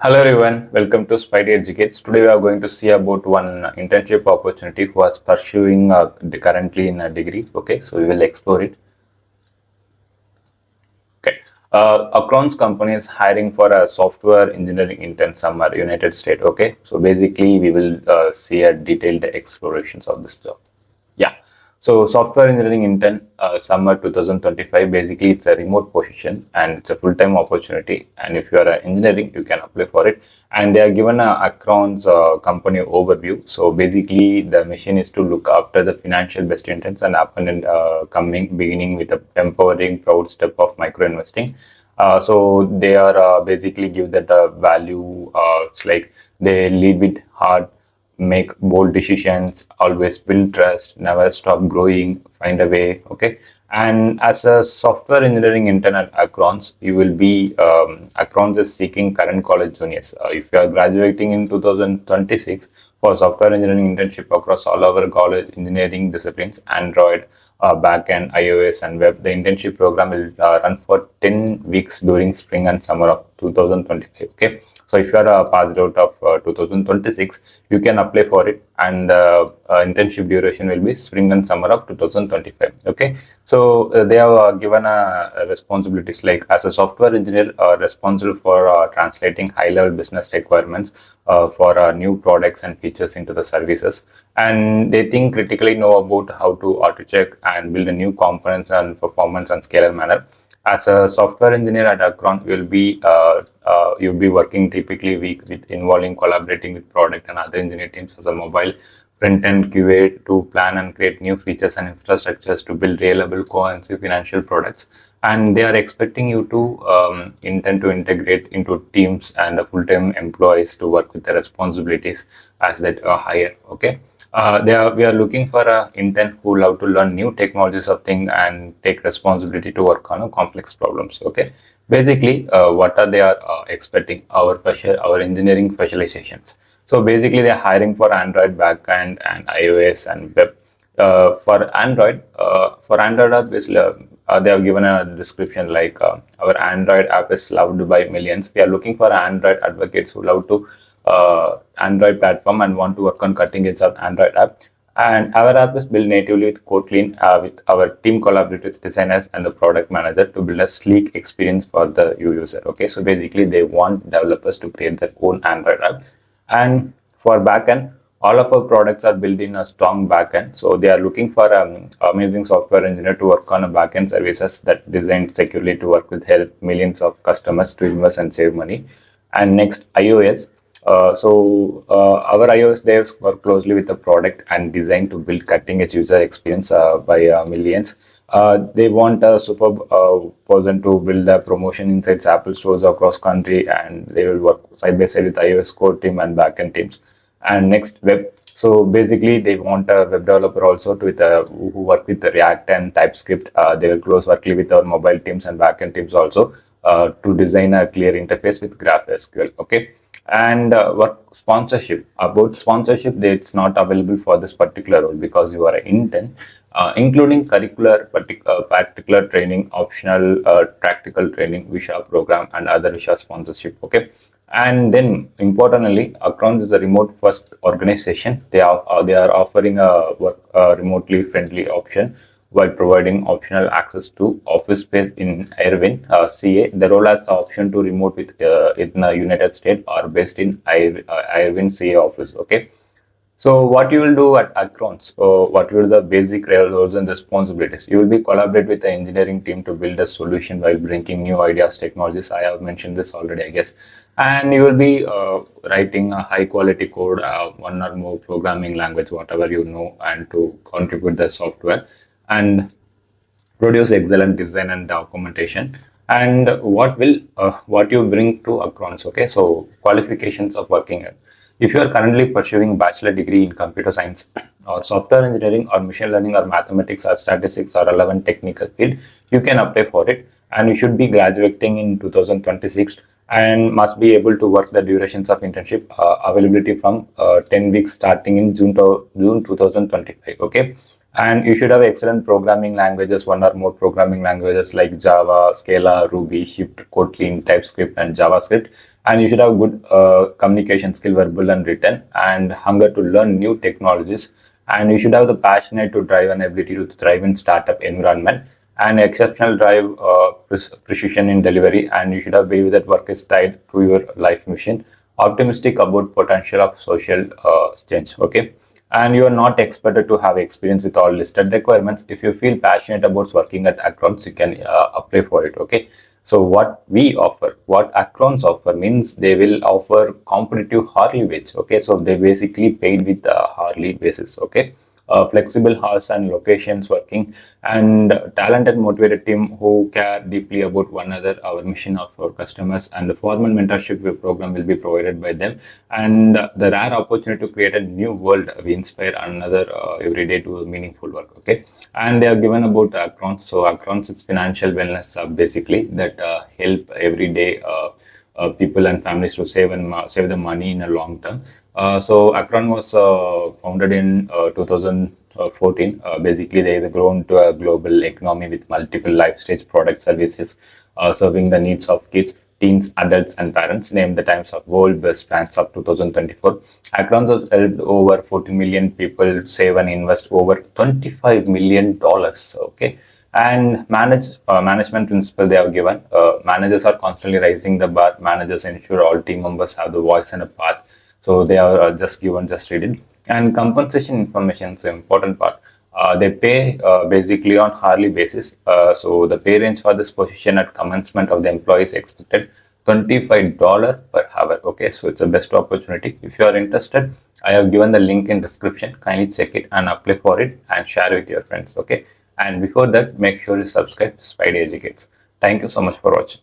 Hello everyone, welcome to Spidey Educates. Today we are going to see about one internship opportunity who is pursuing currently in a degree. Okay, so we will explore it. Okay, Acorns company is hiring for a software engineering intern somewhere United States. Okay, so basically we will see a detailed explorations of this job. Yeah. So software engineering intern summer 2025, basically it's a remote position and it's a full-time opportunity. And if you are engineering, you can apply for it. And they are given a Acorns company overview. So basically the mission is to look after the financial best interns and up and coming beginning with a empowering proud step of micro investing. So they are basically give that value. It's like they lead with heart, make bold decisions, always build trust, never stop growing, find a way. Okay. And as a software engineering intern at Acorns, you will be Acorns is seeking current college juniors. If you are graduating in 2026 for software engineering internship across all our college engineering disciplines, Android, backend, iOS, and web, the internship program will run for 10 weeks during spring and summer of 2025. Okay. So if you are passed out of 2026, you can apply for it, and internship duration will be spring and summer of 2025. Okay, so they have given responsibilities like as a software engineer responsible for translating high-level business requirements for new products and features into the services, and they think critically know about how to auto check and build a new components and performance and scalar manner. As a software engineer at Akron, you'll be working typically with involving collaborating with product and other engineering teams as a mobile front-end QA to plan and create new features and infrastructures to build reliable, cohesive financial products. And they are expecting you to intend to integrate into teams and the full-time employees to work with the responsibilities as that are higher. Okay. We are looking for a intern who love to learn new technologies of thing and take responsibility to work on complex problems. Okay, basically, what are they are expecting our engineering specializations. So basically, they are hiring for Android backend and iOS and web. For Android app is they have given a description like our Android app is loved by millions. We are looking for Android advocates who love to Android platform and want to work on cutting edge of Android app. And our app is built natively with Kotlin, with our team collaborate with designers and the product manager to build a sleek experience for the user. Okay, so basically they want developers to create their own Android app. And for backend, all of our products are built in a strong backend. So they are looking for amazing software engineer to work on a backend services that designed securely to work with help millions of customers to invest and save money. And next, iOS. Our iOS devs work closely with the product and design to build cutting edge user experience by millions. They want a super person to build a promotion inside Apple stores across country, and they will work side by side with iOS core team and backend teams. And next, web. So basically, they want a web developer also who work with the React and TypeScript. They will close workly with our mobile teams and backend teams also to design a clear interface with GraphQL. Okay, and what sponsorship? About sponsorship, it's not available for this particular role because you are an intern, including particular training, optional practical training, visa program, and other visa sponsorship. Okay, and then importantly, Accounts is a remote first organization. They are offering a work remotely friendly option while providing optional access to office space in Irvine, CA. The role has the option to remote with in the United States or based in Irvine, CA office. Okay. So what you will do at Acrons, what will the basic roles and responsibilities? You will be collaborate with the engineering team to build a solution while bringing new ideas, technologies. I have mentioned this already, I guess. And you will be writing a high quality code, one or more programming language, whatever you know, and to contribute the software and produce excellent design and documentation. And what you bring to Acrons? Okay, so qualifications of working at. If you are currently pursuing bachelor degree in computer science or software engineering or machine learning or mathematics or statistics or relevant technical field, you can apply for it. And you should be graduating in 2026 and must be able to work the durations of internship availability from 10 weeks starting in June 2025. Okay, and you should have excellent programming languages, one or more programming languages like Java, Scala, Ruby, Shift, Kotlin, TypeScript, and JavaScript. and you should have good communication skill, verbal and written, and hunger to learn new technologies, and you should have the passionate to drive and ability to thrive in startup environment, and exceptional drive, precision in delivery, and you should have believe that work is tied to your life mission, optimistic about potential of social change. Okay, and you are not expected to have experience with all listed requirements. If you feel passionate about working at Acorns, you can apply for it. Okay, so what we offer, what Acorns offer means they will offer competitive hourly wage. Okay, so they basically paid with hourly basis. Okay, flexible hours and locations working, and talented motivated team who care deeply about one another, our mission of our customers, and the formal mentorship program will be provided by them, and the rare opportunity to create a new world. We inspire another every day to meaningful work. Okay, and they are given about Acorns. So Acorns is financial wellness basically that help every day people and families to save the money in a long term. So Akron was founded in 2014. Basically, they have grown to a global economy with multiple life stage product services, serving the needs of kids, teens, adults, and parents. Named the Times of World Best Brands of 2024. Akron has helped over 40 million people save and invest over $25 million. Okay, and management principle they have given. Managers are constantly raising the bar. Managers ensure all team members have the voice and a path, so they are just given, just read it. And compensation information is an important part. They pay basically on hourly basis. So the pay range for this position at commencement of the employee is expected $25 per hour. Okay, so it's a best opportunity. If you are interested, I have given the link in description. Kindly check it and apply for it and share with your friends. Okay, and before that, make sure you subscribe to Spidey Educates. Thank you so much for watching.